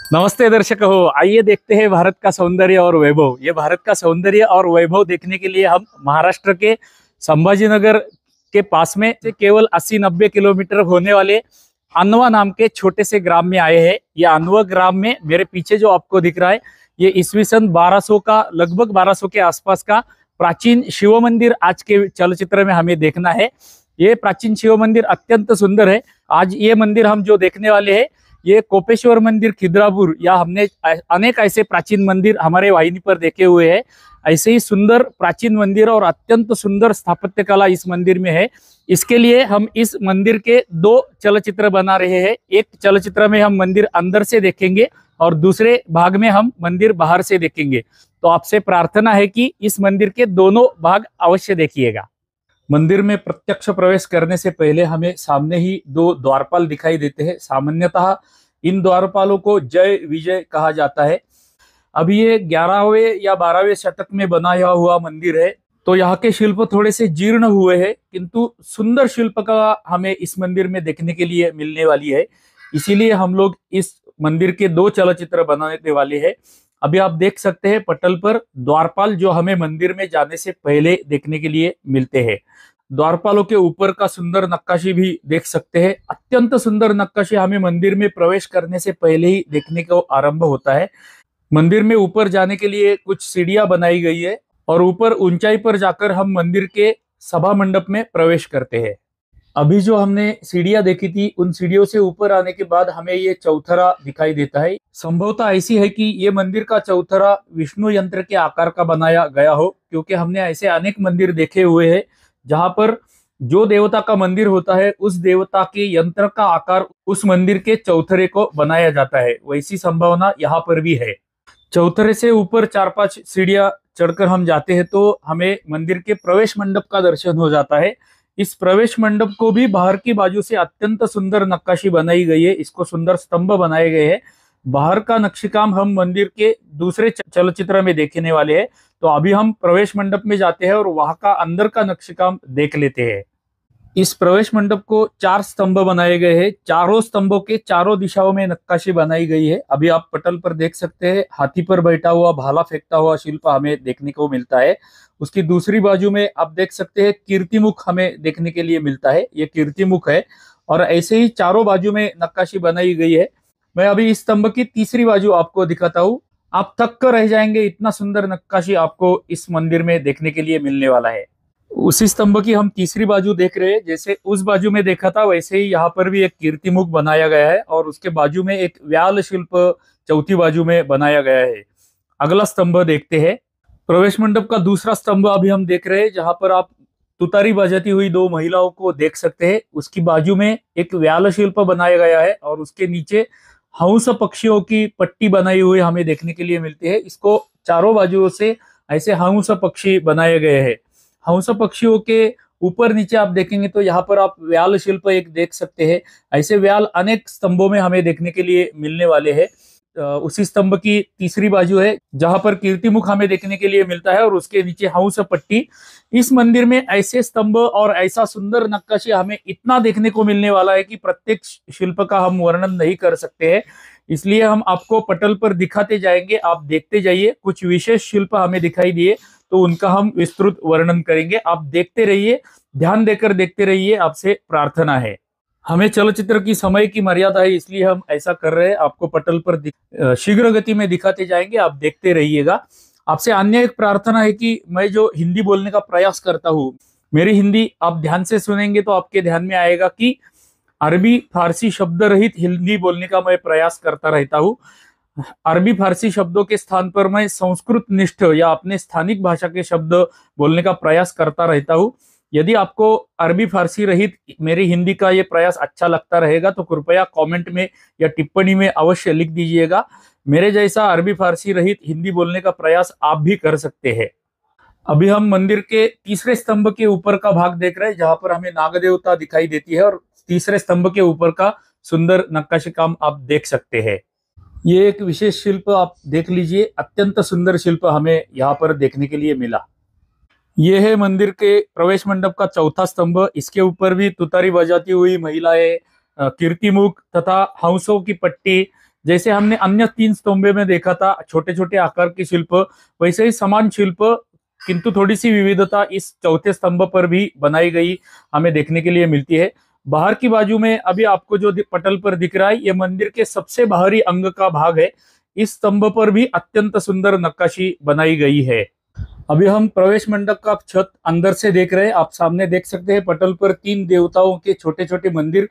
नमस्ते दर्शक हो, आइए देखते हैं भारत का सौंदर्य और वैभव। ये भारत का सौंदर्य और वैभव देखने के लिए हम महाराष्ट्र के संभाजीनगर के पास में से केवल 80-90 किलोमीटर होने वाले अनवा नाम के छोटे से ग्राम में आए हैं। ये अनवा ग्राम में मेरे पीछे जो आपको दिख रहा है, ये ईस्वी सन 1200 का, लगभग 1200 के आसपास का प्राचीन शिव मंदिर आज के चलचित्र में हमें देखना है। ये प्राचीन शिव मंदिर अत्यंत सुंदर है। आज ये मंदिर हम जो देखने वाले हैं, ये कोपेश्वर मंदिर खिद्रापुर, या हमने अनेक ऐसे प्राचीन मंदिर हमारे वाहिनी पर देखे हुए हैं। ऐसे ही सुंदर प्राचीन मंदिर और अत्यंत सुंदर स्थापत्य कला इस मंदिर में है। इसके लिए हम इस मंदिर के दो चलचित्र बना रहे हैं। एक चलचित्र में हम मंदिर अंदर से देखेंगे और दूसरे भाग में हम मंदिर बाहर से देखेंगे। तो आपसे प्रार्थना है कि इस मंदिर के दोनों भाग अवश्य देखिएगा। मंदिर में प्रत्यक्ष प्रवेश करने से पहले हमें सामने ही दो द्वारपाल दिखाई देते हैं। सामान्यतः इन द्वारपालों को जय विजय कहा जाता है। अभी ये 11वें या 12वें शतक में बनाया हुआ मंदिर है, तो यहाँ के शिल्प थोड़े से जीर्ण हुए हैं, किंतु सुंदर शिल्प का हमें इस मंदिर में देखने के लिए मिलने वाली है। इसीलिए हम लोग इस मंदिर के दो चलचित्र बनाने वाले हैं। अभी आप देख सकते हैं पटल पर द्वारपाल, जो हमें मंदिर में जाने से पहले देखने के लिए मिलते हैं। द्वारपालों के ऊपर का सुंदर नक्काशी भी देख सकते हैं। अत्यंत सुंदर नक्काशी हमें मंदिर में प्रवेश करने से पहले ही देखने को आरंभ होता है। मंदिर में ऊपर जाने के लिए कुछ सीढ़ियां बनाई गई है और ऊपर ऊंचाई पर जाकर हम मंदिर के सभा मंडप में प्रवेश करते हैं। अभी जो हमने सीढ़ियां देखी थी, उन सीढ़ियों से ऊपर आने के बाद हमें ये चौथरा दिखाई देता है। संभवतः ऐसी है कि ये मंदिर का चौथरा विष्णु यंत्र के आकार का बनाया गया हो, क्योंकि हमने ऐसे अनेक मंदिर देखे हुए हैं जहां पर जो देवता का मंदिर होता है, उस देवता के यंत्र का आकार उस मंदिर के चौथरे को बनाया जाता है। वैसी संभावना यहाँ पर भी है। चौथरे से ऊपर 4-5 सीढ़ियां चढ़कर हम जाते हैं तो हमें मंदिर के प्रवेश मंडप का दर्शन हो जाता है। इस प्रवेश मंडप को भी बाहर की बाजू से अत्यंत सुंदर नक्काशी बनाई गई है। इसको सुंदर स्तंभ बनाए गए हैं। बाहर का नक्शीकाम हम मंदिर के दूसरे चलचित्र में देखने वाले हैं। तो अभी हम प्रवेश मंडप में जाते हैं और वहां का अंदर का नक्शीकाम देख लेते हैं। इस प्रवेश मंडप को 4 स्तंभ बनाए गए हैं। चारों स्तंभों के चारों दिशाओं में नक्काशी बनाई गई है। अभी आप पटल पर देख सकते हैं, हाथी पर बैठा हुआ, भाला फेंकता हुआ शिल्प हमें देखने को मिलता है। उसकी दूसरी बाजू में आप देख सकते हैं कीर्तिमुख हमें देखने के लिए मिलता है। ये कीर्तिमुख है और ऐसे ही चारों बाजू में नक्काशी बनाई गई है। मैं अभी इस स्तंभ की तीसरी बाजू आपको दिखाता हूँ। आप थक कर रह जाएंगे, इतना सुंदर नक्काशी आपको इस मंदिर में देखने के लिए मिलने वाला है। उसी स्तंभ की हम तीसरी बाजू देख रहे हैं। जैसे उस बाजू में देखा था, वैसे ही यहाँ पर भी एक कीर्तिमुख बनाया गया है और उसके बाजू में एक व्याल शिल्प चौथी बाजू में बनाया गया है। अगला स्तंभ देखते हैं। प्रवेश मंडप का दूसरा स्तंभ अभी हम देख रहे हैं, जहां पर आप तुतारी बजाती हुई दो महिलाओं को देख सकते हैं। उसकी बाजू में एक व्याल शिल्प बनाया गया है और उसके नीचे हंस पक्षियों की पट्टी बनाई हुई हमें देखने के लिए मिलती है। इसको चारों बाजुओं से ऐसे हंस पक्षी बनाए गए हैं। हंस पक्षियों के ऊपर नीचे आप देखेंगे तो यहाँ पर आप व्याल शिल्प एक देख सकते हैं। ऐसे व्याल अनेक स्तंभों में हमें देखने के लिए मिलने वाले हैं। उसी स्तंभ की तीसरी बाजू है जहां पर कीर्तिमुख हमें देखने के लिए मिलता है और उसके नीचे हंस पट्टी। इस मंदिर में ऐसे स्तंभ और ऐसा सुंदर नक्काशी हमें इतना देखने को मिलने वाला है कि प्रत्येक शिल्प का हम वर्णन नहीं कर सकते हैं। इसलिए हम आपको पटल पर दिखाते जाएंगे, आप देखते जाइए। कुछ विशेष शिल्प हमें दिखाई दिए तो उनका हम विस्तृत वर्णन करेंगे। आप देखते रहिए, ध्यान देकर देखते रहिए, आपसे प्रार्थना है। हमें चलचित्र की समय की मर्यादा है, इसलिए हम ऐसा कर रहे हैं। आपको पटल पर शीघ्र गति में दिखाते जाएंगे, आप देखते रहिएगा। आपसे अन्य एक प्रार्थना है कि मैं जो हिंदी बोलने का प्रयास करता हूँ, मेरी हिंदी आप ध्यान से सुनेंगे तो आपके ध्यान में आएगा कि अरबी फारसी शब्द रहित हिंदी बोलने का मैं प्रयास करता रहता हूँ। अरबी फारसी शब्दों के स्थान पर मैं संस्कृत निष्ठ या अपने स्थानिक भाषा के शब्द बोलने का प्रयास करता रहता हूँ। यदि आपको अरबी फारसी रहित मेरी हिंदी का ये प्रयास अच्छा लगता रहेगा तो कृपया कमेंट में या टिप्पणी में अवश्य लिख दीजिएगा। मेरे जैसा अरबी फारसी रहित हिंदी बोलने का प्रयास आप भी कर सकते हैं। अभी हम मंदिर के तीसरे स्तंभ के ऊपर का भाग देख रहे हैं, जहां पर हमें नाग देवता दिखाई देती है और तीसरे स्तंभ के ऊपर का सुंदर नक्काशी काम आप देख सकते हैं। ये एक विशेष शिल्प आप देख लीजिए, अत्यंत सुंदर शिल्प हमें यहाँ पर देखने के लिए मिला। ये है मंदिर के प्रवेश मंडप का चौथा स्तंभ। इसके ऊपर भी तुतारी बजाती हुई महिलाएं, कीर्तिमुख तथा हंसों की पट्टी, जैसे हमने अन्य 3 स्तंभों में देखा था छोटे छोटे आकार के शिल्प, वैसे ही समान शिल्प किंतु थोड़ी सी विविधता इस चौथे स्तंभ पर भी बनाई गई हमें देखने के लिए मिलती है। बाहर की बाजू में अभी आपको जो पटल पर दिख रहा है, ये मंदिर के सबसे बाहरी अंग का भाग है। इस स्तंभ पर भी अत्यंत सुंदर नक्काशी बनाई गई है। अभी हम प्रवेश मंडप का छत अंदर से देख रहे हैं। आप सामने देख सकते हैं पटल पर 3 देवताओं के छोटे छोटे मंदिर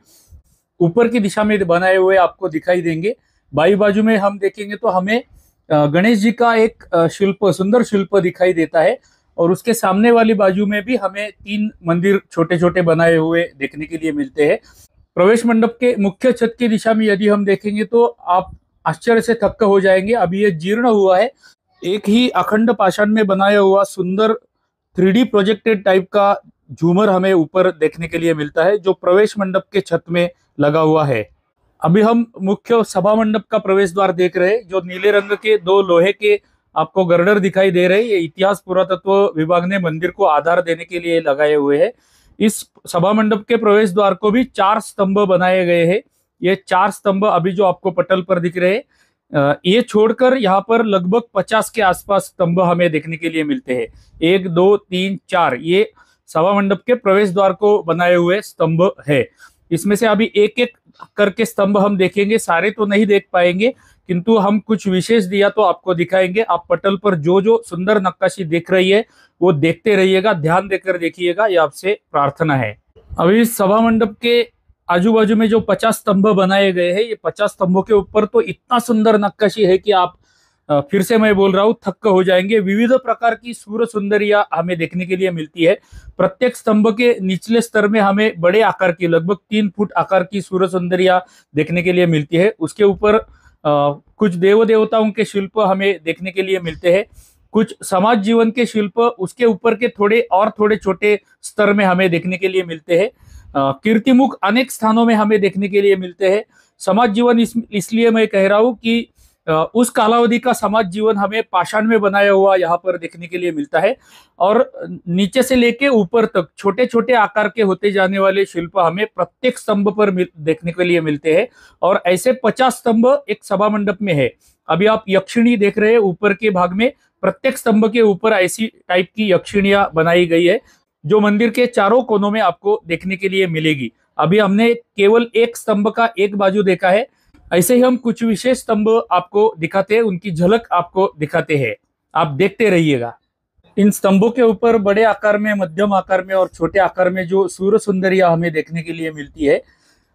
ऊपर की दिशा में बनाए हुए आपको दिखाई देंगे। बाई बाजू में हम देखेंगे तो हमें गणेश जी का एक शिल्प, सुंदर शिल्प दिखाई देता है, और उसके सामने वाली बाजू में भी हमें 3 मंदिर छोटे छोटे बनाए हुए देखने के लिए मिलते हैं। प्रवेश मंडप के मुख्य छत की दिशा में यदि हम देखेंगे तो आप आश्चर्य से थक्क हो जाएंगे। अभी ये जीर्ण हुआ है। एक ही अखंड पाषाण में बनाया हुआ सुंदर 3D प्रोजेक्टेड टाइप का झूमर हमें ऊपर देखने के लिए मिलता है, जो प्रवेश मंडप के छत में लगा हुआ है। अभी हम मुख्य सभा मंडप का प्रवेश द्वार देख रहे हैं, जो नीले रंग के 2 लोहे के आपको गर्डर दिखाई दे रहे हैं। ये इतिहास पुरातत्व विभाग ने मंदिर को आधार देने के लिए लगाए हुए हैं। इस सभा मंडप के प्रवेश द्वार को भी 4 स्तंभ बनाए गए हैं। ये 4 स्तंभ अभी जो आपको पटल पर दिख रहे हैं, ये छोड़कर यहाँ पर लगभग 50 के आसपास स्तंभ हमें देखने के लिए मिलते हैं। 1 2 3 4 ये सभा मंडप के प्रवेश द्वार को बनाए हुए स्तंभ है। इसमें से अभी एक एक करके स्तंभ हम देखेंगे, सारे तो नहीं देख पाएंगे, किंतु हम कुछ विशेष दिया तो आपको दिखाएंगे। आप पटल पर जो जो सुंदर नक्काशी दिख रही है वो देखते रहिएगा, ध्यान देकर देखिएगा, ये आपसे प्रार्थना है। अभी सभा मंडप के आजू बाजू में जो 50 स्तंभ बनाए गए हैं, ये 50 स्तंभों के ऊपर तो इतना सुंदर नक्काशी है कि आप फिर से मैं बोल रहा हूँ, थक्क हो जाएंगे। विविध प्रकार की सूर्य सुंदरियां हमें देखने के लिए मिलती है। प्रत्येक स्तंभ के निचले स्तर में हमें बड़े आकार की लगभग 3 फुट आकार की सूर्य सुंदरियां देखने के लिए मिलती है। उसके ऊपर कुछ देव देवताओं के शिल्प हमें देखने के लिए मिलते हैं। कुछ समाज जीवन के शिल्प उसके ऊपर के थोड़े छोटे स्तर में हमें देखने के लिए मिलते हैं। कीर्तिमुख अनेक स्थानों में हमें देखने के लिए मिलते हैं। समाज जीवन इसलिए मैं कह रहा हूँ कि उस कालावधि का समाज जीवन हमें पाषाण में बनाया हुआ यहाँ पर देखने के लिए मिलता है, और नीचे से लेके ऊपर तक छोटे छोटे आकार के होते जाने वाले शिल्प हमें प्रत्येक स्तंभ पर देखने के लिए मिलते हैं। और ऐसे 50 स्तंभ एक सभा मंडप में है। अभी आप यक्षिणी देख रहे हैं ऊपर के भाग में, प्रत्येक स्तंभ के ऊपर ऐसी टाइप की यक्षिणियां बनाई गई है, जो मंदिर के चारों कोनों में आपको देखने के लिए मिलेगी। अभी हमने केवल एक स्तंभ का एक बाजू देखा है, ऐसे ही हम कुछ विशेष स्तंभ आपको दिखाते हैं, उनकी झलक आपको दिखाते हैं, आप देखते रहिएगा। इन स्तंभों के ऊपर बड़े आकार में, मध्यम आकार में और छोटे आकार में जो सूर्य सुंदरियां हमें देखने के लिए मिलती है,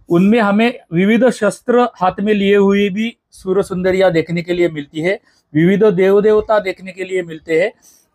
उनमें हमें विविध शस्त्र हाथ में लिए हुए भी सूर्य सुंदरियां देखने के लिए मिलती है। विविध देव देवता देखने के लिए मिलते हैं।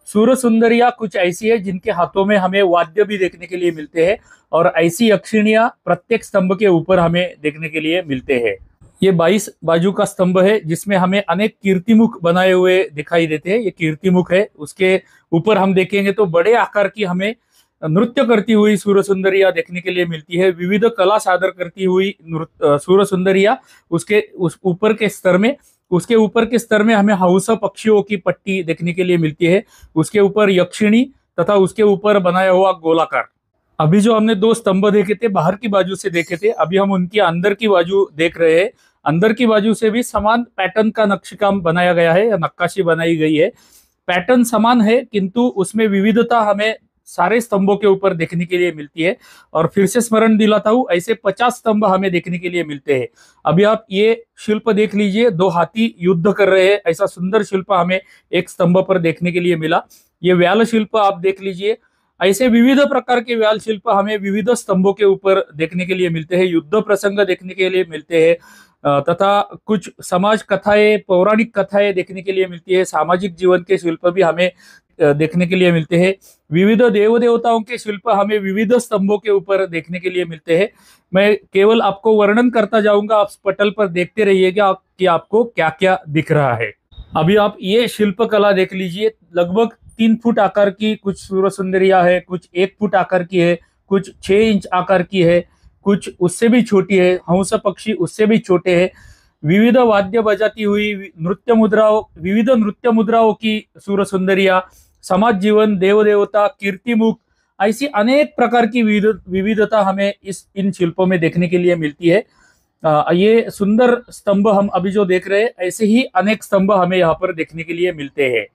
सूर्य सुंदरियां कुछ ऐसी है जिनके हाथों में हमें वाद्य भी देखने के लिए मिलते हैं, और ऐसी यक्षिणियां प्रत्येक स्तंभ के ऊपर हमें देखने के लिए मिलते हैं। ये 22 बाजू का स्तंभ है, जिसमें हमें अनेक कीर्तिमुख बनाए हुए दिखाई देते हैं। ये कीर्तिमुख है, उसके ऊपर हम देखेंगे तो बड़े आकार की हमें नृत्य करती हुई सूर्य सुंदरियां देखने के लिए मिलती है। विविध कला सादर करती हुई सूर्य सुंदरियां उस ऊपर के स्तर में, उसके ऊपर के स्तर में हमें हंस पक्षियों की पट्टी देखने के लिए मिलती है। उसके ऊपर यक्षिणी तथा उसके ऊपर बनाया हुआ गोलाकार। अभी जो हमने 2 स्तंभ देखे थे, बाहर की बाजू से देखे थे, अभी हम उनकी अंदर की बाजू देख रहे हैं। अंदर की बाजू से भी समान पैटर्न का नक्शकाम बनाया गया है या नक्काशी बनाई गई है। पैटर्न समान है, किंतु उसमें विविधता हमें सारे स्तंभों के ऊपर देखने के लिए मिलती है। और फिर से स्मरण दिलाता हूं, ऐसे 50 स्तंभ हमें देखने के लिए मिलते हैं। अभी आप ये शिल्प देख लीजिए, 2 हाथी युद्ध कर रहे हैं, ऐसा सुंदर शिल्प हमें एक स्तंभ पर देखने के लिए मिला। ये व्याल शिल्प आप देख लीजिए, ऐसे विविध प्रकार के व्याल शिल्प हमें विविध स्तंभों के ऊपर देखने के लिए मिलते हैं। युद्ध प्रसंग देखने के लिए मिलते हैं, तथा कुछ समाज कथाएं, पौराणिक कथाएं देखने के लिए मिलती है। सामाजिक जीवन के शिल्प भी हमें देखने के लिए मिलते हैं। विविध देव देवताओं के शिल्प हमें विविध स्तंभों के ऊपर देखने के लिए मिलते हैं। मैं केवल आपको वर्णन करता जाऊंगा, आप पटल पर देखते रहिएगा कि आपको क्या क्या दिख रहा है। अभी आप ये शिल्प कला देख लीजिए, लगभग 3 फुट आकार की कुछ सूर्य सुंदरियां है, कुछ 1 फुट आकार की है, कुछ 6 इंच आकार की है, कुछ उससे भी छोटी है, हंस पक्षी उससे भी छोटे हैं। विविध वाद्य बजाती हुई विविध नृत्य मुद्राओं की सूर्य सुंदरियां, समाज जीवन, देव देवता, कीर्तिमुख, ऐसी अनेक प्रकार की विविधता हमें इन शिल्पों में देखने के लिए मिलती है। ये सुंदर स्तंभ हम अभी जो देख रहे हैं, ऐसे ही अनेक स्तंभ हमें यहाँ पर देखने के लिए मिलते हैं।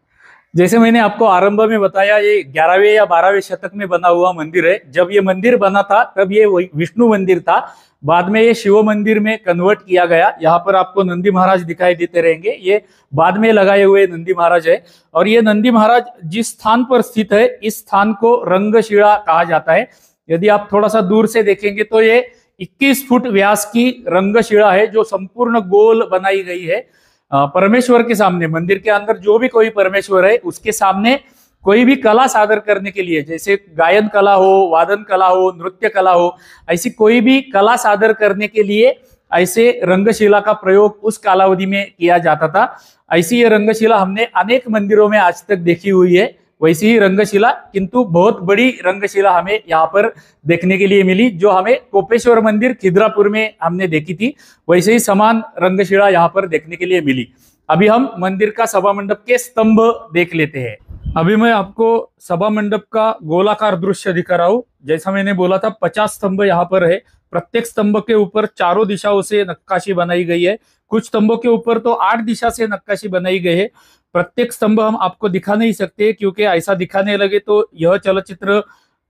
जैसे मैंने आपको आरंभ में बताया, ये 11वें या 12वें शतक में बना हुआ मंदिर है। जब ये मंदिर बना था तब ये विष्णु मंदिर था, बाद में ये शिव मंदिर में कन्वर्ट किया गया। यहाँ पर आपको नंदी महाराज दिखाई देते रहेंगे, ये बाद में लगाए हुए नंदी महाराज है। और ये नंदी महाराज जिस स्थान पर स्थित है, इस स्थान को रंगशिला कहा जाता है। यदि आप थोड़ा सा दूर से देखेंगे तो ये 21 फुट व्यास की रंगशिला है, जो संपूर्ण गोल बनाई गई है। परमेश्वर के सामने, मंदिर के अंदर जो भी कोई परमेश्वर है, उसके सामने कोई भी कला सादर करने के लिए, जैसे गायन कला हो, वादन कला हो, नृत्य कला हो, ऐसी कोई भी कला सादर करने के लिए ऐसे रंगशिला का प्रयोग उस कालावधि में किया जाता था। ऐसी ये रंगशिला हमने अनेक मंदिरों में आज तक देखी हुई है। वैसी ही रंगशिला, किंतु बहुत बड़ी रंगशिला हमें यहाँ पर देखने के लिए मिली, जो हमें कोपेश्वर मंदिर खिद्रापुर में हमने देखी थी। वैसे ही समान रंगशिला यहाँ पर देखने के लिए मिली। अभी हम मंदिर का सभा मंडप के स्तंभ देख लेते हैं। अभी मैं आपको सभा मंडप का गोलाकार दृश्य दिखा रहा हूँ। जैसा मैंने बोला था, 50 स्तंभ यहाँ पर है। प्रत्येक स्तंभ के ऊपर चारों दिशाओं से नक्काशी बनाई गई है। कुछ स्तंभों के ऊपर तो 8 दिशा से नक्काशी बनाई गई है। प्रत्येक स्तंभ हम आपको दिखा नहीं सकते, क्योंकि ऐसा दिखाने लगे तो यह चलचित्र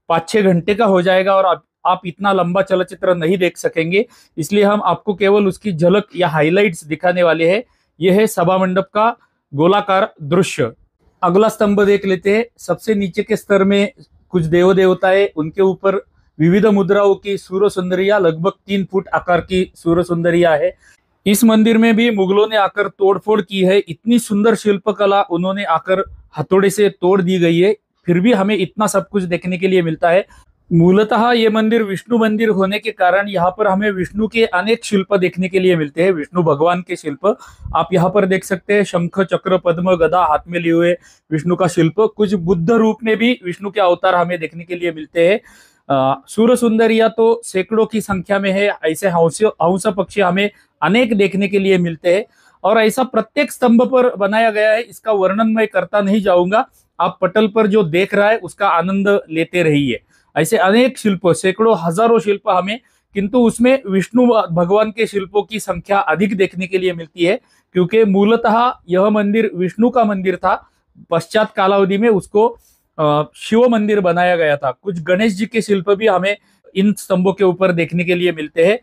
5-6 घंटे का हो जाएगा और आप इतना लंबा चलचित्र नहीं देख सकेंगे। इसलिए हम आपको केवल उसकी झलक या हाइलाइट्स दिखाने वाले हैं। यह है सभा मंडप का गोलाकार दृश्य। अगला स्तंभ देख लेते हैं। सबसे नीचे के स्तर में कुछ देव देवताएं, उनके ऊपर विविध मुद्राओं की सूर्य सुंदरिया, लगभग 3 फुट आकार की सूर्य सुंदरिया है। इस मंदिर में भी मुगलों ने आकर तोड़फोड़ की है। इतनी सुंदर शिल्पकला उन्होंने आकर हथौड़े से तोड़ दी गई है, फिर भी हमें इतना सब कुछ देखने के लिए मिलता है। मूलतः ये मंदिर विष्णु मंदिर होने के कारण यहाँ पर हमें विष्णु के अनेक शिल्प देखने के लिए मिलते हैं। विष्णु भगवान के शिल्प आप यहाँ पर देख सकते हैं। शंख, चक्र, पद्म, गदा हाथ में लिए हुए विष्णु का शिल्प। कुछ बुद्ध रूप में भी विष्णु के अवतार हमें देखने के लिए मिलते हैं। सूर्य सुंदरिया तो सैकड़ों की संख्या में है। ऐसे हंस पक्षी हमें अनेक देखने के लिए मिलते हैं। और ऐसा प्रत्येक स्तंभ पर बनाया गया है। इसका वर्णन मैं करता नहीं जाऊंगा, आप पटल पर जो देख रहा है उसका आनंद लेते रहिए। ऐसे अनेक शिल्प, सैकड़ों हजारों शिल्प हमें, किंतु उसमें विष्णु भगवान के शिल्पों की संख्या अधिक देखने के लिए मिलती है, क्योंकि मूलतः यह मंदिर विष्णु का मंदिर था। पश्चात कालावधि में उसको शिव मंदिर बनाया गया था। कुछ गणेश जी के शिल्प भी हमें इन स्तंभों के ऊपर देखने के लिए मिलते हैं।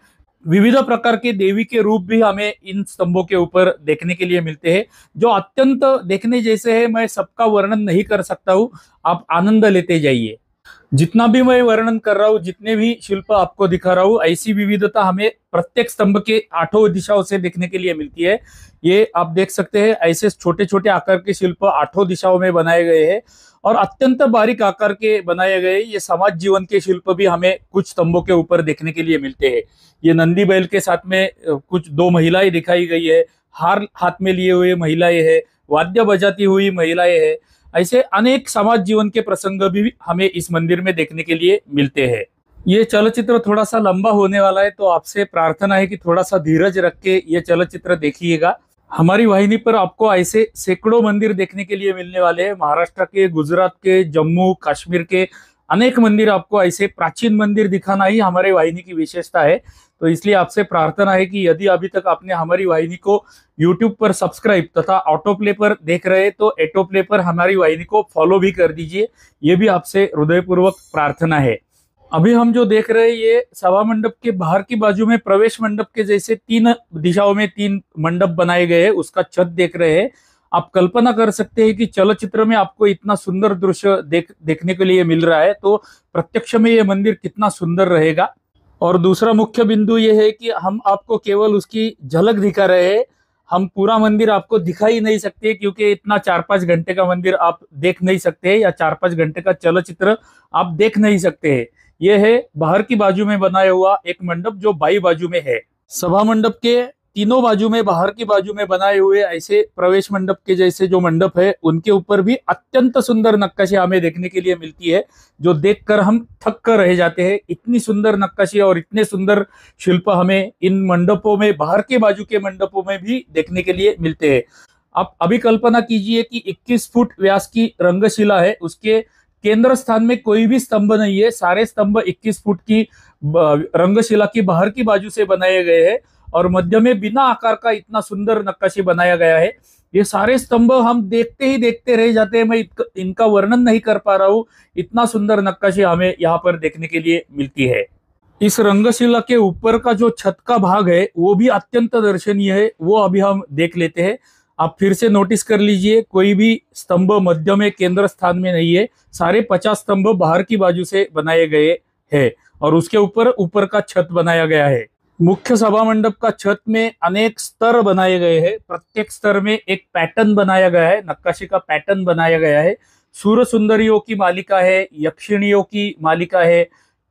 विविध प्रकार के देवी के रूप भी हमें इन स्तंभों के ऊपर देखने के लिए मिलते हैं, जो अत्यंत देखने जैसे है। मैं सबका वर्णन नहीं कर सकता हूँ, आप आनंद लेते जाइए। जितना भी मैं वर्णन कर रहा हूँ, जितने भी शिल्प आपको दिखा रहा हूँ, ऐसी विविधता हमें प्रत्येक स्तंभ के 8 दिशाओं से देखने के लिए मिलती है। ये आप देख सकते हैं, ऐसे छोटे छोटे आकार के शिल्प 8 दिशाओं में बनाए गए हैं और अत्यंत बारीक आकार के बनाए गए ये समाज जीवन के शिल्प भी हमें कुछ स्तंभों के ऊपर देखने के लिए मिलते हैं। ये नंदी बैल के साथ में कुछ 2 महिलाएं दिखाई गई है, हार हाथ में लिए हुए महिलाएं है, वाद्य बजाती हुई महिलाएं है। ऐसे अनेक समाज जीवन के प्रसंग भी हमें इस मंदिर में देखने के लिए मिलते हैं। ये चलचित्र थोड़ा सा लंबा होने वाला है, तो आपसे प्रार्थना है कि थोड़ा सा धीरज रख के ये चलचित्र देखिएगा। हमारी वाहिनी पर आपको ऐसे सैकड़ों मंदिर देखने के लिए मिलने वाले हैं। महाराष्ट्र के, गुजरात के, जम्मू कश्मीर के अनेक मंदिर, आपको ऐसे प्राचीन मंदिर दिखाना ही हमारे वाहिनी की विशेषता है। तो इसलिए आपसे प्रार्थना है कि यदि अभी तक आपने हमारी वाहिनी को यूट्यूब पर सब्सक्राइब तथा ऑटो प्ले पर देख रहे हैं, तो ऑटो प्ले पर हमारी वाहिनी को फॉलो भी कर दीजिए। ये भी आपसे हृदयपूर्वक प्रार्थना है। अभी हम जो देख रहे हैं, ये सभा मंडप के बाहर की बाजू में प्रवेश मंडप के जैसे 3 दिशाओं में 3 मंडप बनाए गए हैं, उसका छत देख रहे हैं। आप कल्पना कर सकते हैं कि चलचित्र में आपको इतना सुंदर दृश्य देखने के लिए मिल रहा है, तो प्रत्यक्ष में ये मंदिर कितना सुंदर रहेगा। और दूसरा मुख्य बिंदु ये है कि हम आपको केवल उसकी झलक दिखा रहे हैं, हम पूरा मंदिर आपको दिखा ही नहीं सकते, क्योंकि इतना 4-5 घंटे का मंदिर आप देख नहीं सकते, या 4-5 घंटे का चलचित्र आप देख नहीं सकते हैं। यह है बाहर की बाजू में बनाया हुआ एक मंडप, जो बाई बाजू में है। सभा मंडप के तीनों बाजू में, बाहर की बाजू में बनाए हुए ऐसे प्रवेश मंडप के जैसे जो मंडप है, उनके ऊपर भी अत्यंत सुंदर नक्काशी हमें देखने के लिए मिलती है, जो देखकर हम थक कर रह जाते हैं। इतनी सुंदर नक्काशी और इतने सुंदर शिल्प हमें इन मंडपों में, बाहर के बाजू के मंडपों में भी देखने के लिए मिलते हैं। आप अभी कल्पना कीजिए कि 21 फुट व्यास की रंगशिला है, उसके केंद्र स्थान में कोई भी स्तंभ नहीं है। सारे स्तंभ 21 फुट की रंगशिला की बाहर की बाजू से बनाए गए हैं और मध्य में बिना आकार का इतना सुंदर नक्काशी बनाया गया है। ये सारे स्तंभ हम देखते ही देखते रह जाते हैं, मैं इनका वर्णन नहीं कर पा रहा हूँ, इतना सुंदर नक्काशी हमें यहाँ पर देखने के लिए मिलती है। इस रंगशिला के ऊपर का जो छत का भाग है वो भी अत्यंत दर्शनीय है, वो अभी हम देख लेते हैं। आप फिर से नोटिस कर लीजिए, कोई भी स्तंभ मध्य में केंद्र स्थान में नहीं है, सारे 50 स्तंभ बाहर की बाजू से बनाए गए हैं और उसके ऊपर का छत बनाया गया है। मुख्य सभा मंडप का छत में अनेक स्तर बनाए गए हैं, प्रत्येक स्तर में एक पैटर्न बनाया गया है, नक्काशी का पैटर्न बनाया गया है। सूर सुंदरियों की मालिका है, यक्षिणियों की मालिका है,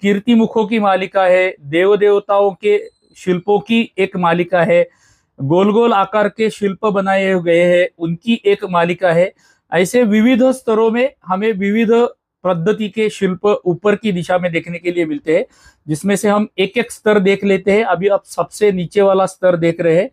कीर्ति मुखों की मालिका है, देव देवताओं के शिल्पों की एक मालिका है, गोल गोल आकार के शिल्प बनाए गए हैं उनकी एक मालिका है। ऐसे विविध स्तरों में हमें विविध पद्धति के शिल्प ऊपर की दिशा में देखने के लिए मिलते हैं, जिसमें से हम एक एक स्तर देख लेते हैं। अभी आप सबसे नीचे वाला स्तर देख रहे हैं,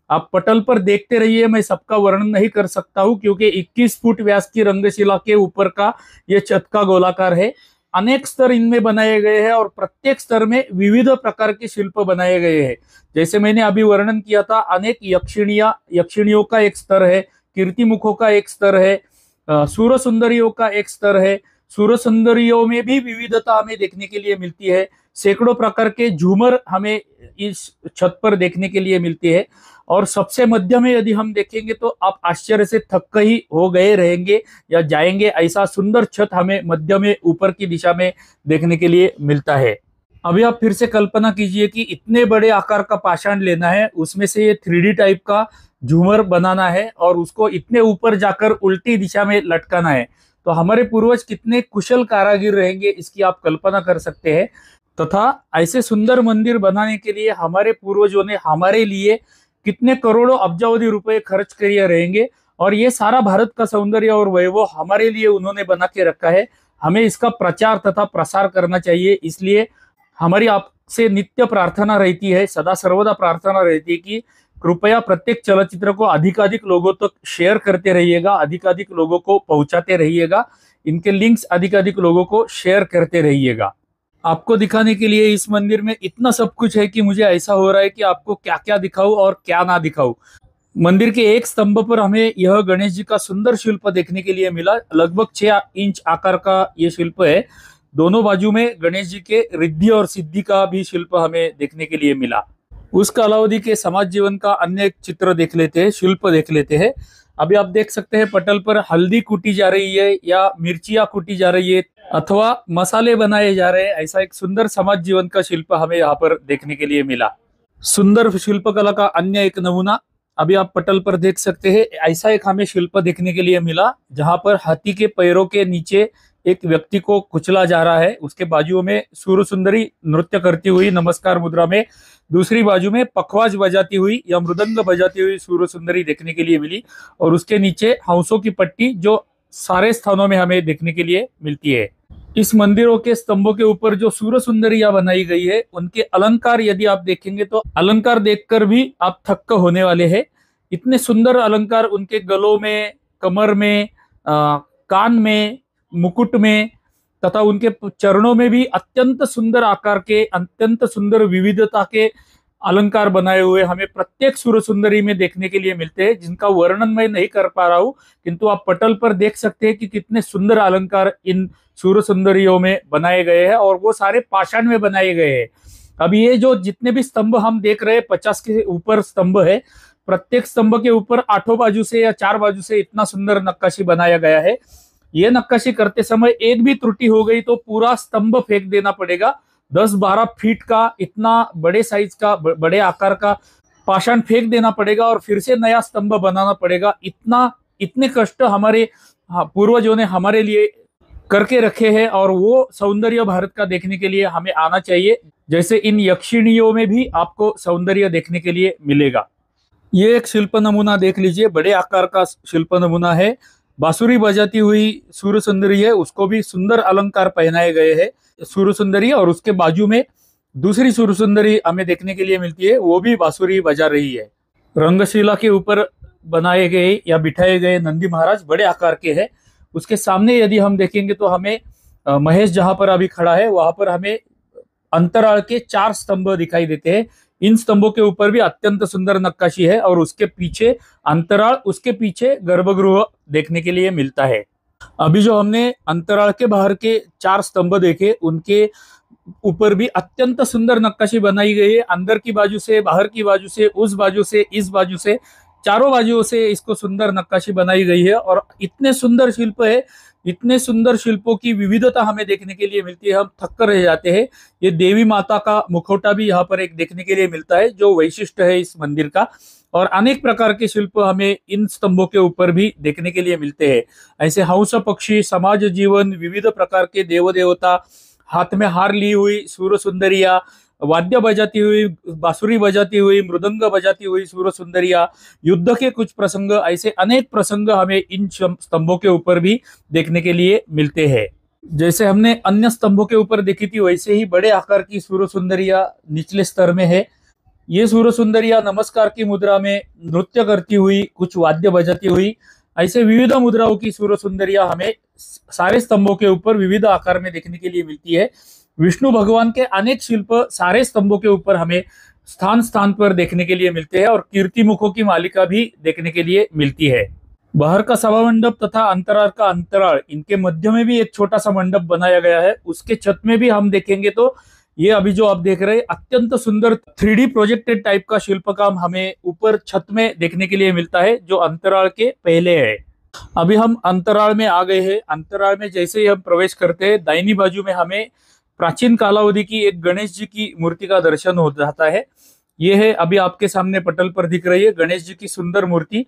आप पटल पर देखते रहिए, मैं सबका वर्णन नहीं कर सकता हूं क्योंकि 21 फुट व्यास की रंगशिला के ऊपर का ये छत का गोलाकार है। अनेक स्तर इनमें बनाए गए हैं और प्रत्येक स्तर में विविध प्रकार के शिल्प बनाए गए हैं। जैसे मैंने अभी वर्णन किया था, अनेक यक्षिणियों का एक स्तर है, कीर्तिमुखों का एक स्तर है, सूर सुंदरियों का एक स्तर है। सूर सुंदरियों में भी विविधता हमें देखने के लिए मिलती है, सैकड़ों प्रकार के झूमर हमें इस छत पर देखने के लिए मिलती है। और सबसे मध्य में यदि हम देखेंगे तो आप आश्चर्य से थक ही हो गए रहेंगे या जाएंगे, ऐसा सुंदर छत हमें मध्य में ऊपर की दिशा में देखने के लिए मिलता है। अभी आप फिर से कल्पना कीजिए कि इतने बड़े आकार का पाषाण लेना है, उसमें से ये 3D टाइप का झूमर बनाना है और उसको इतने ऊपर जाकर उल्टी दिशा में लटकाना है, तो हमारे पूर्वज कितने कुशल कारागिर रहेंगे इसकी आप कल्पना कर सकते हैं। तथा ऐसे सुंदर मंदिर बनाने के लिए हमारे पूर्वजों ने हमारे लिए कितने करोड़ों अब्जावधि रुपए खर्च किए रहेंगे, और ये सारा भारत का सौंदर्य और वैभव हमारे लिए उन्होंने बना के रखा है। हमें इसका प्रचार तथा प्रसार करना चाहिए, इसलिए हमारी आपसे नित्य प्रार्थना रहती है, सदा सर्वदा प्रार्थना रहती है कि कृपया प्रत्येक चलचित्र को अधिकाधिक लोगों तक शेयर करते रहिएगा, अधिकाधिक लोगों को पहुंचाते रहिएगा, इनके लिंक्स अधिकाधिक लोगों को शेयर करते रहिएगा। आपको दिखाने के लिए इस मंदिर में इतना सब कुछ है कि मुझे ऐसा हो रहा है कि आपको क्या क्या दिखाऊं और क्या ना दिखाऊं। मंदिर के एक स्तंभ पर हमें यह गणेश जी का सुंदर शिल्प देखने के लिए मिला, लगभग 6 इंच आकार का ये शिल्प है। दोनों बाजू में गणेश जी के रिद्धि और सिद्धि का भी शिल्प हमें देखने के लिए मिला। उस कालावधि के समाज जीवन का अन्य एक चित्र देख लेते हैं, शिल्प देख लेते हैं। अभी आप देख सकते हैं पटल पर हल्दी कूटी जा रही है या मिर्चियां कूटी जा रही है अथवा मसाले बनाए जा रहे हैं, ऐसा एक सुंदर समाज जीवन का शिल्प हमें यहाँ पर देखने के लिए मिला। सुंदर शिल्पकला का अन्य एक नमूना अभी आप पटल पर देख सकते हैं, ऐसा एक हमें शिल्प देखने के लिए मिला जहां पर हाथी के पैरों के नीचे एक व्यक्ति को कुचला जा रहा है, उसके बाजू में सूर सुंदरी नृत्य करती हुई नमस्कार मुद्रा में, दूसरी बाजू में पखवाज बजाती हुई या मृदंग बजाती हुई सूर सुंदरी देखने के लिए मिली, और उसके नीचे हंसों की पट्टी जो सारे स्थानों में हमें देखने के लिए मिलती है। इस मंदिरों के स्तंभों के ऊपर जो सूर सुंदरियां बनाई गई है, उनके अलंकार यदि आप देखेंगे तो अलंकार देखकर भी आप थक्क होने वाले हैं। इतने सुंदर अलंकार उनके गलों में, कमर में, कान में, मुकुट में तथा उनके चरणों में भी अत्यंत सुंदर आकार के, अत्यंत सुंदर विविधता के अलंकार बनाए हुए हमें प्रत्येक सूर सुंदरी में देखने के लिए मिलते हैं, जिनका वर्णन मैं नहीं कर पा रहा हूं, किंतु आप पटल पर देख सकते हैं कि कितने सुंदर अलंकार इन सूर सुंदरियों में बनाए गए हैं और वो सारे पाषाण में बनाए गए हैं। अब ये जो जितने भी स्तंभ हम देख रहे हैं, 50 के ऊपर स्तंभ है, प्रत्येक स्तंभ के ऊपर 8 बाजू से या 4 बाजू से इतना सुंदर नक्काशी बनाया गया है। ये नक्काशी करते समय एक भी त्रुटि हो गई तो पूरा स्तंभ फेंक देना पड़ेगा। 10-12 फीट का इतना बड़े साइज का, बड़े आकार का पाषाण फेंक देना पड़ेगा और फिर से नया स्तंभ बनाना पड़ेगा। इतने कष्ट हमारे पूर्वजों ने हमारे लिए करके रखे हैं, और वो सौंदर्य भारत का देखने के लिए हमें आना चाहिए। जैसे इन यक्षिणियों में भी आपको सौंदर्य देखने के लिए मिलेगा। ये एक शिल्प नमूना देख लीजिए, बड़े आकार का शिल्प नमूना है, बांसुरी बजाती हुई सूर सुंदरी है, उसको भी सुंदर अलंकार पहनाए गए हैं सूर सुंदरी, और उसके बाजू में दूसरी सूर सुंदरी हमें देखने के लिए मिलती है, वो भी बांसुरी बजा रही है। रंगशिला के ऊपर बनाए गए या बिठाए गए नंदी महाराज बड़े आकार के हैं। उसके सामने यदि हम देखेंगे तो हमें महेश जहां पर अभी खड़ा है वहां पर हमें अंतराल के 4 स्तंभ दिखाई देते हैं। इन स्तंभों के ऊपर भी अत्यंत सुंदर नक्काशी है और उसके पीछे अंतराल, उसके पीछे गर्भगृह देखने के लिए मिलता है। अभी जो हमने अंतराल के बाहर के 4 स्तंभ देखे, उनके ऊपर भी अत्यंत सुंदर नक्काशी बनाई गई है। अंदर की बाजू से, बाहर की बाजू से, उस बाजू से, इस बाजू से, चारों बाजुओं से इसको सुंदर नक्काशी बनाई गई है और इतने सुंदर शिल्प है, इतने सुंदर शिल्पों की विविधता हमें देखने के लिए मिलती है, हम थक कर रह जाते हैं। ये देवी माता का मुखौटा भी यहाँ पर एक देखने के लिए मिलता है, जो वैशिष्ट है इस मंदिर का। और अनेक प्रकार के शिल्प हमें इन स्तंभों के ऊपर भी देखने के लिए मिलते हैं। ऐसे हंस पक्षी, समाज जीवन, विविध प्रकार के देव देवता, हाथ में हार ली हुई सूर सुंदरिया, वाद्य बजाती हुई, बांसुरी बजाती हुई, मृदंग बजाती हुई सूर सुंदरिया, युद्ध के कुछ प्रसंग, ऐसे अनेक प्रसंग हमें इन स्तंभों के ऊपर भी देखने के लिए मिलते हैं। जैसे हमने अन्य स्तंभों के ऊपर देखी थी, वैसे ही बड़े आकार की सूर सुंदरिया निचले स्तर में है। ये सूर सुंदरिया नमस्कार की मुद्रा में नृत्य करती हुई, कुछ वाद्य बजाती हुई, ऐसे विविध मुद्राओं की सूर सुंदरिया हमें सारे स्तंभों के ऊपर विविध आकार में देखने के लिए मिलती है। विष्णु भगवान के अनेक शिल्प सारे स्तंभों के ऊपर हमें स्थान स्थान पर देखने के लिए मिलते हैं और कीर्ति मुखों की मालिका भी देखने के लिए मिलती है। बाहर का सभा मंडप तथा अंतराल का अंतराल, इनके मध्य में भी एक छोटा सा मंडप बनाया गया है। उसके छत में भी हम देखेंगे तो ये अभी जो आप देख रहे हैं, अत्यंत सुंदर 3D प्रोजेक्टेड टाइप का शिल्प काम हमें ऊपर छत में देखने के लिए मिलता है, जो अंतराल के पहले है। अभी हम अंतराल में आ गए हैं। अंतराल में जैसे ही हम प्रवेश करते हैं, दाहिनी बाजू में हमें प्राचीन कालावधि की एक गणेश जी की मूर्ति का दर्शन हो जाता है। ये है अभी आपके सामने पटल पर दिख रही है गणेश जी की सुंदर मूर्ति।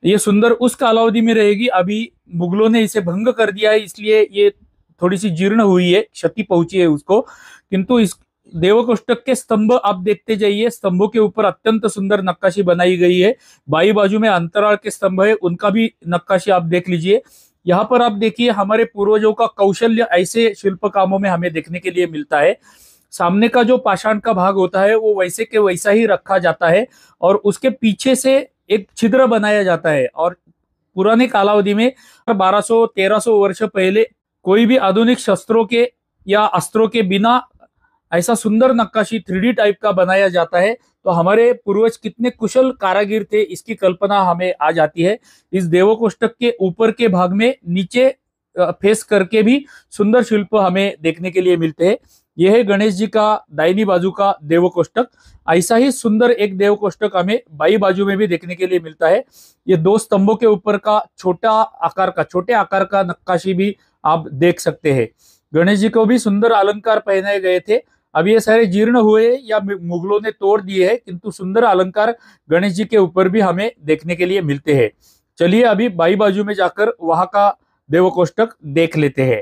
ये सुंदर उस कालावधि में रहेगी, अभी मुगलों ने इसे भंग कर दिया है, इसलिए ये थोड़ी सी जीर्ण हुई है, क्षति पहुंची है उसको। किंतु इस देवकोष्ठक के स्तंभ आप देखते जाइए, स्तंभों के ऊपर अत्यंत सुंदर नक्काशी बनाई गई है। बाई बाजू में अंतराल के स्तंभ है, उनका भी नक्काशी आप देख लीजिए। यहाँ पर आप देखिए हमारे पूर्वजों का कौशल्य ऐसे शिल्प कामों में हमें देखने के लिए मिलता है। सामने का जो पाषाण का भाग होता है वो वैसे के वैसा ही रखा जाता है और उसके पीछे से एक छिद्र बनाया जाता है। और पुराने कालावधि में 1200-1300 वर्ष पहले कोई भी आधुनिक शस्त्रों के या अस्त्रों के बिना ऐसा सुंदर नक्काशी 3D टाइप का बनाया जाता है, तो हमारे पूर्वज कितने कुशल कारागिर थे इसकी कल्पना हमें आ जाती है। इस देवकोष्ठक के ऊपर के भाग में नीचे फेस करके भी सुंदर शिल्प हमें देखने के लिए मिलते हैं। यह है गणेश जी का दाहिनी बाजू का देवकोष्ठक। ऐसा ही सुंदर एक देवकोष्ठक हमें बाई बाजू में भी देखने के लिए मिलता है। ये 2 स्तंभों के ऊपर का छोटे आकार का नक्काशी भी आप देख सकते हैं। गणेश जी को भी सुंदर अलंकार पहनाए गए थे। अब ये सारे जीर्ण हुए या मुगलों ने तोड़ दिए हैं, किंतु सुंदर अलंकार गणेश जी के ऊपर भी हमें देखने के लिए मिलते हैं। चलिए अभी बाई बाजू में जाकर वहां का देवकोष्ठक देख लेते हैं।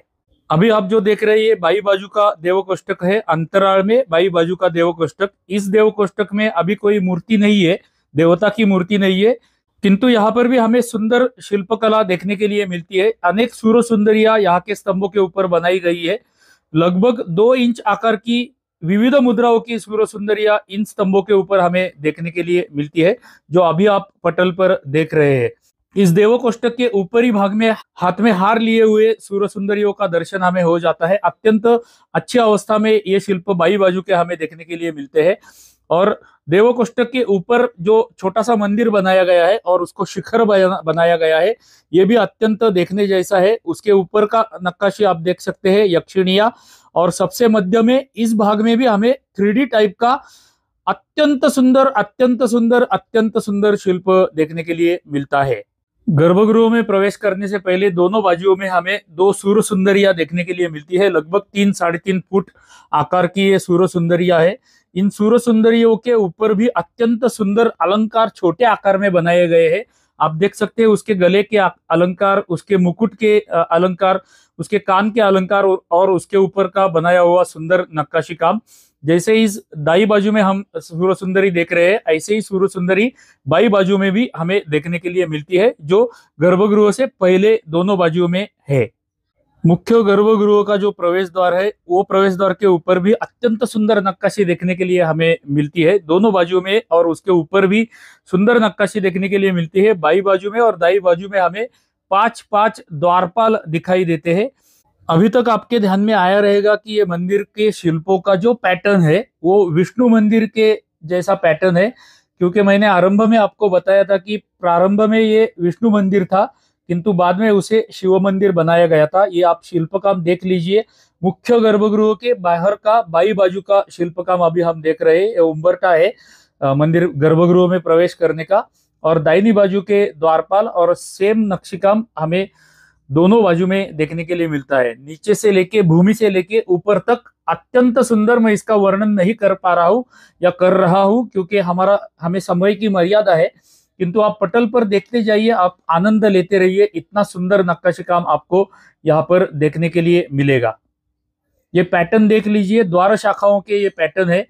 अभी आप जो देख रहे हैं बाई बाजू का देवकोष्ठक है, अंतराल में बाई बाजू का देवकोष्ठक। इस देवकोष्ठक में अभी कोई मूर्ति नहीं है, देवता की मूर्ति नहीं है, किंतु यहाँ पर भी हमें सुंदर शिल्पकला देखने के लिए मिलती है। अनेक सूर्य सुंदरिया यहाँ के स्तंभों के ऊपर बनाई गई है। लगभग 2 इंच आकार की विविध मुद्राओं की सूर्य सुंदरिया इन स्तंभों के ऊपर हमें देखने के लिए मिलती है, जो अभी आप पटल पर देख रहे हैं। इस देवकोष्ठक के ऊपरी भाग में हाथ में हार लिए हुए सूर्य सुंदरियों का दर्शन हमें हो जाता है। अत्यंत अच्छी अवस्था में ये शिल्प बाई बाजू के हमें देखने के लिए मिलते हैं। और देवकोष्ठक के ऊपर जो छोटा सा मंदिर बनाया गया है और उसको शिखर बनाया गया है, ये भी अत्यंत देखने जैसा है। उसके ऊपर का नक्काशी आप देख सकते हैं, यक्षिणिया। और सबसे मध्य में इस भाग में भी हमें 3D टाइप का अत्यंत सुंदर शिल्प देखने के लिए मिलता है। गर्भगृह में प्रवेश करने से पहले दोनों बाजुओं में हमें 2 सूर्य सुंदरिया देखने के लिए मिलती है। लगभग 3-3.5 फुट आकार की ये सूर्य सुंदरिया है। इन सूर्य सुंदरियों के ऊपर भी अत्यंत सुंदर अलंकार छोटे आकार में बनाए गए हैं। आप देख सकते हैं उसके गले के अलंकार, उसके मुकुट के अलंकार, उसके कान के अलंकार और उसके ऊपर का बनाया हुआ सुंदर नक्काशी काम। जैसे इस दाई बाजू में हम सूर्य सुंदरी देख रहे हैं, ऐसे ही सूर्य सुंदरी बाई बाजू में भी हमें देखने के लिए मिलती है, जो गर्भगृह से पहले दोनों बाजुओं में है। मुख्य गर्भगृह का जो प्रवेश द्वार है, वो प्रवेश द्वार के ऊपर भी अत्यंत सुंदर नक्काशी देखने के लिए हमें मिलती है, दोनों बाजुओं में। और उसके ऊपर भी सुंदर नक्काशी देखने के लिए मिलती है। बाई बाजू में और दाई बाजू में हमें 5-5 द्वारपाल दिखाई देते हैं। अभी तक आपके ध्यान में आया रहेगा कि ये मंदिर के शिल्पों का जो पैटर्न है वो विष्णु मंदिर के जैसा पैटर्न है, क्योंकि मैंने आरंभ में आपको बताया था कि प्रारंभ में ये विष्णु मंदिर था, किंतु बाद में उसे शिव मंदिर बनाया गया था। ये आप शिल्प काम देख लीजिए। मुख्य गर्भगृह के बाहर का बाई बाजू का शिल्प काम अभी हम देख रहे हैं, ये उम्बरठा है मंदिर गर्भगृह में प्रवेश करने का। और दाहिनी बाजू के द्वारपाल और सेम नक्शीकाम हमें दोनों बाजू में देखने के लिए मिलता है। नीचे से लेके भूमि से लेके ऊपर तक अत्यंत सुंदर। मैं इसका वर्णन नहीं कर पा रहा हूँ या कर रहा हूँ, क्योंकि हमें समय की मर्यादा है, किंतु आप पटल पर देखते जाइए, आप आनंद लेते रहिए। इतना सुंदर नक्काशी काम आपको यहाँ पर देखने के लिए मिलेगा। ये पैटर्न देख लीजिए, द्वार शाखाओं के ये पैटर्न है।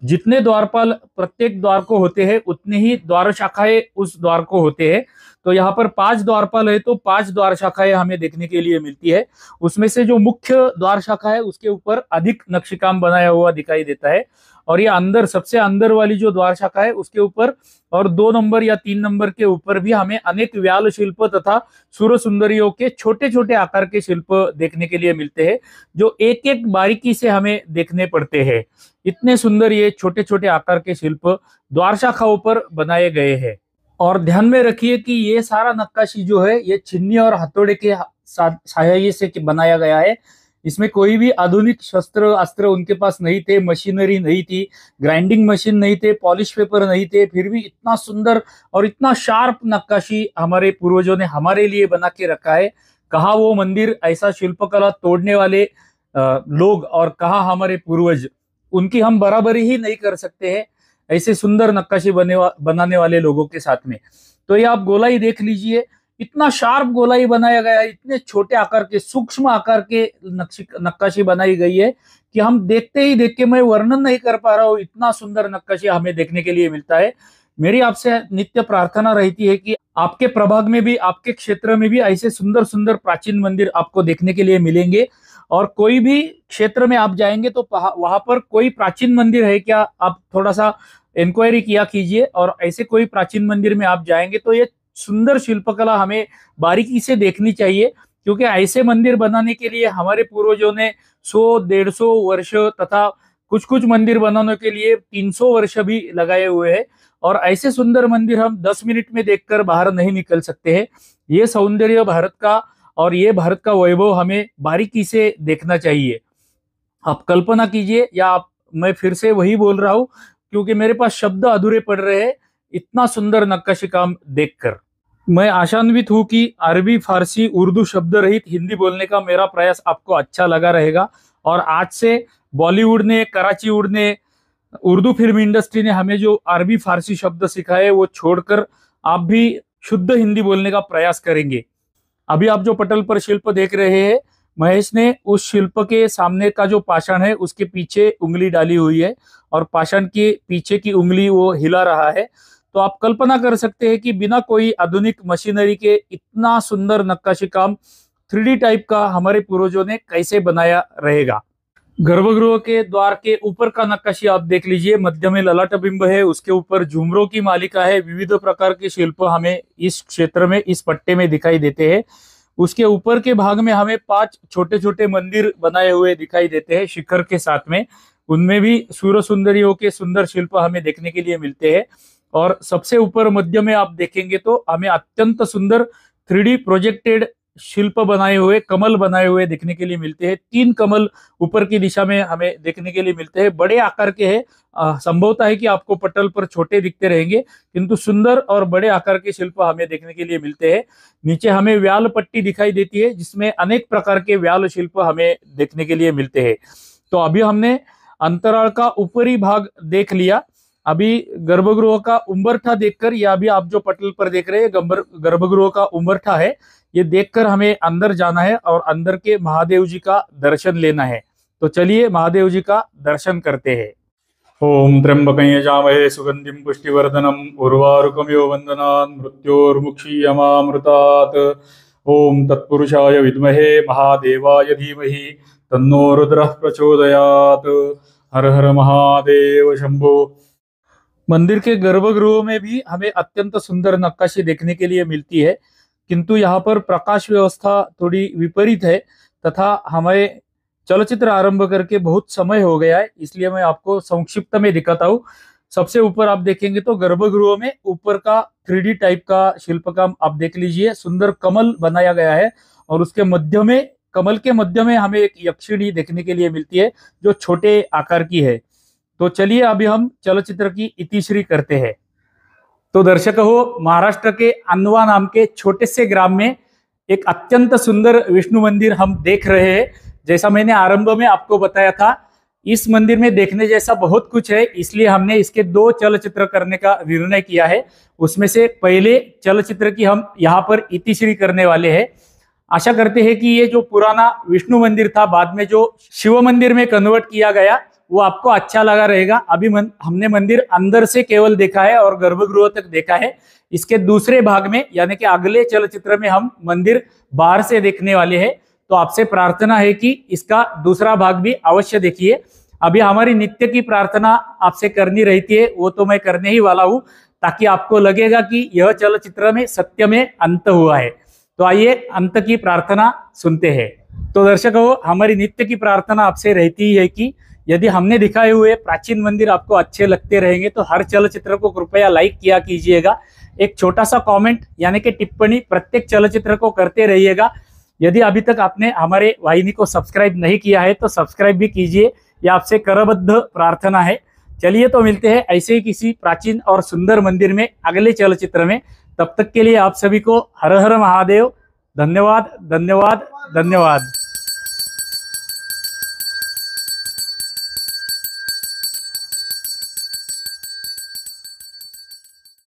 जितने द्वारपाल प्रत्येक द्वार को होते हैं, उतने ही द्वार शाखाएं उस द्वार को होते हैं। तो यहाँ पर 5 द्वारपाल है तो 5 द्वार शाखाएं हमें देखने के लिए मिलती है। उसमें से जो मुख्य द्वार शाखा है उसके ऊपर अधिक नक्शीकाम बनाया हुआ दिखाई देता है। और ये अंदर सबसे अंदर वाली जो द्वार शाखा है उसके ऊपर और 2 नंबर या 3 नंबर के ऊपर भी हमें अनेक व्याल शिल्प तथा सूर्य सुंदरियों के छोटे छोटे आकार के शिल्प देखने के लिए मिलते हैं, जो एक एक बारीकी से हमें देखने पड़ते हैं। इतने सुंदर ये छोटे छोटे आकार के शिल्प द्वार शाखाओं पर बनाए गए हैं। और ध्यान में रखिए कि ये सारा नक्काशी जो है ये छिन्नी और हथौड़े के सहाय से बनाया गया है। इसमें कोई भी आधुनिक शस्त्र अस्त्र उनके पास नहीं थे, मशीनरी नहीं थी, ग्राइंडिंग मशीन नहीं थे, पॉलिश पेपर नहीं थे, फिर भी इतना सुंदर और इतना शार्प नक्काशी हमारे पूर्वजों ने हमारे लिए बना के रखा है। कहा वो मंदिर ऐसा शिल्पकला तोड़ने वाले लोग और कहा हमारे पूर्वज, उनकी हम बराबरी ही नहीं कर सकते हैं ऐसे सुंदर नक्काशी बनाने वाले लोगों के साथ में। तो ये आप गोलाई देख लीजिए, इतना शार्प गोलाई बनाया गया है, इतने छोटे आकार के सूक्ष्म आकार के नक्काशी बनाई गई है कि हम देखते ही देख के मैं वर्णन नहीं कर पा रहा हूँ, इतना सुंदर नक्काशी हमें देखने के लिए मिलता है। मेरी आपसे नित्य प्रार्थना रहती है कि आपके प्रभाग में भी, आपके क्षेत्र में भी ऐसे सुंदर सुंदर प्राचीन मंदिर आपको देखने के लिए मिलेंगे। और कोई भी क्षेत्र में आप जाएंगे तो वहां पर कोई प्राचीन मंदिर है क्या, आप थोड़ा सा इंक्वायरी किया कीजिए। और ऐसे कोई प्राचीन मंदिर में आप जाएंगे तो ये सुंदर शिल्पकला हमें बारीकी से देखनी चाहिए, क्योंकि ऐसे मंदिर बनाने के लिए हमारे पूर्वजों ने 100-150 वर्ष तथा कुछ कुछ मंदिर बनाने के लिए 300 वर्ष भी लगाए हुए हैं। और ऐसे सुंदर मंदिर हम 10 मिनट में देखकर बाहर नहीं निकल सकते हैं। ये सौंदर्य भारत का और ये भारत का वैभव हमें बारीकी से देखना चाहिए। आप कल्पना कीजिए, या आप, मैं फिर से वही बोल रहा हूं क्योंकि मेरे पास शब्द अधूरे पड़ रहे हैं इतना सुंदर नक्काशी काम देखकर। मैं आशान्वित हूं कि अरबी, फारसी, उर्दू शब्द रहित हिंदी बोलने का मेरा प्रयास आपको अच्छा लगा रहेगा। और आज से बॉलीवुड ने, कराची वुड ने, उर्दू फिल्म इंडस्ट्री ने हमें जो अरबी फारसी शब्द सिखाए वो छोड़कर आप भी शुद्ध हिंदी बोलने का प्रयास करेंगे। अभी आप जो पटल पर शिल्प देख रहे हैं, महेश ने उस शिल्प के सामने का जो पाषाण है उसके पीछे उंगली डाली हुई है और पाषाण के पीछे की उंगली वो हिला रहा है। तो आप कल्पना कर सकते हैं कि बिना कोई आधुनिक मशीनरी के इतना सुंदर नक्काशी काम 3D टाइप का हमारे पूर्वजों ने कैसे बनाया रहेगा। गर्भगृह के द्वार के ऊपर का नक्काशी आप देख लीजिए, मध्य में ललाट बिंब है, उसके ऊपर झुमरों की मालिका है, विविध प्रकार के शिल्प हमें इस क्षेत्र में, इस पट्टे में दिखाई देते हैं। उसके ऊपर के भाग में हमें 5 छोटे छोटे मंदिर बनाए हुए दिखाई देते हैं शिखर के साथ में, उनमें भी सूर्य सुंदरियों के सुंदर शिल्प हमें देखने के लिए मिलते हैं। और सबसे ऊपर मध्य में आप देखेंगे तो हमें अत्यंत सुंदर 3D प्रोजेक्टेड शिल्प बनाए हुए, कमल बनाए हुए देखने के लिए मिलते हैं। 3 कमल ऊपर की दिशा में हमें देखने के लिए मिलते हैं, बड़े आकार के हैं। संभवतः है कि आपको पटल पर छोटे दिखते रहेंगे, किंतु सुंदर और बड़े आकार के शिल्प हमें देखने के लिए मिलते हैं। नीचे हमें व्याल पट्टी दिखाई देती है जिसमें अनेक प्रकार के व्याल शिल्प हमें देखने के लिए मिलते हैं। तो अभी हमने अंतराल का ऊपरी भाग देख लिया। अभी गर्भगृह का उम्बरठा देखकर, या अभी आप जो पटल पर देख रहे हैं गर्भगृह का उम्बरठा है, ये देखकर हमें अंदर जाना है और अंदर के महादेव जी का दर्शन लेना है। तो चलिए महादेव जी का दर्शन करते हैं। ओम त्र्यंबकं यजामहे सुगंधिं पुष्टिवर्धनम् उर्वारुकमिव बन्धनान् मृत्योर्मुक्षीयमामृतात्। ओम तत्पुरुषाय विद्महे महादेवाय धीमहि तन्नो रुद्रः प्रचोदयात्। हर हर महादेव शंभो। मंदिर के गर्भगृह में भी हमें अत्यंत सुंदर नक्काशी देखने के लिए मिलती है, किंतु यहाँ पर प्रकाश व्यवस्था थोड़ी विपरीत है तथा हमें चलचित्र आरंभ करके बहुत समय हो गया है, इसलिए मैं आपको संक्षिप्त में दिखाता हूँ। सबसे ऊपर आप देखेंगे तो गर्भगृह में ऊपर का 3D टाइप का शिल्प काम आप देख लीजिए, सुंदर कमल बनाया गया है और उसके मध्य में, कमल के मध्य में हमें एक यक्षिणी देखने के लिए मिलती है जो छोटे आकार की है। तो चलिए अभी हम चलचित्र की इतिश्री करते हैं। तो दर्शक हो, महाराष्ट्र के अनवा नाम के छोटे से ग्राम में एक अत्यंत सुंदर विष्णु मंदिर हम देख रहे हैं। जैसा मैंने आरंभ में आपको बताया था, इस मंदिर में देखने जैसा बहुत कुछ है, इसलिए हमने इसके 2 चलचित्र करने का निर्णय किया है। उसमें से पहले चलचित्र की हम यहाँ पर इतिश्री करने वाले हैं। आशा करते हैं कि ये जो पुराना विष्णु मंदिर था, बाद में जो शिव मंदिर में कन्वर्ट किया गया, वो आपको अच्छा लगा रहेगा। अभी हमने मंदिर अंदर से केवल देखा है और गर्भगृह तक देखा है। इसके दूसरे भाग में यानी कि अगले चलचित्र में हम मंदिर बाहर से देखने वाले हैं। तो आपसे प्रार्थना है कि इसका दूसरा भाग भी अवश्य देखिए। अभी हमारी नित्य की प्रार्थना आपसे करनी रहती है, वो तो मैं करने ही वाला हूँ, ताकि आपको लगेगा कि यह चलचित्र में सत्य में अंत हुआ है। तो आइए अंत की प्रार्थना सुनते हैं। तो दर्शकों, हमारी नित्य की प्रार्थना आपसे रहती ही है कि यदि हमने दिखाए हुए प्राचीन मंदिर आपको अच्छे लगते रहेंगे तो हर चलचित्र को कृपया लाइक किया कीजिएगा। एक छोटा सा कमेंट यानी कि टिप्पणी प्रत्येक चलचित्र को करते रहिएगा। यदि अभी तक आपने हमारे वाहिनी को सब्सक्राइब नहीं किया है तो सब्सक्राइब भी कीजिए, यह आपसे करबद्ध प्रार्थना है। चलिए तो मिलते हैं ऐसे ही किसी प्राचीन और सुंदर मंदिर में अगले चलचित्र में। तब तक के लिए आप सभी को हर हर महादेव। धन्यवाद धन्यवाद धन्यवाद।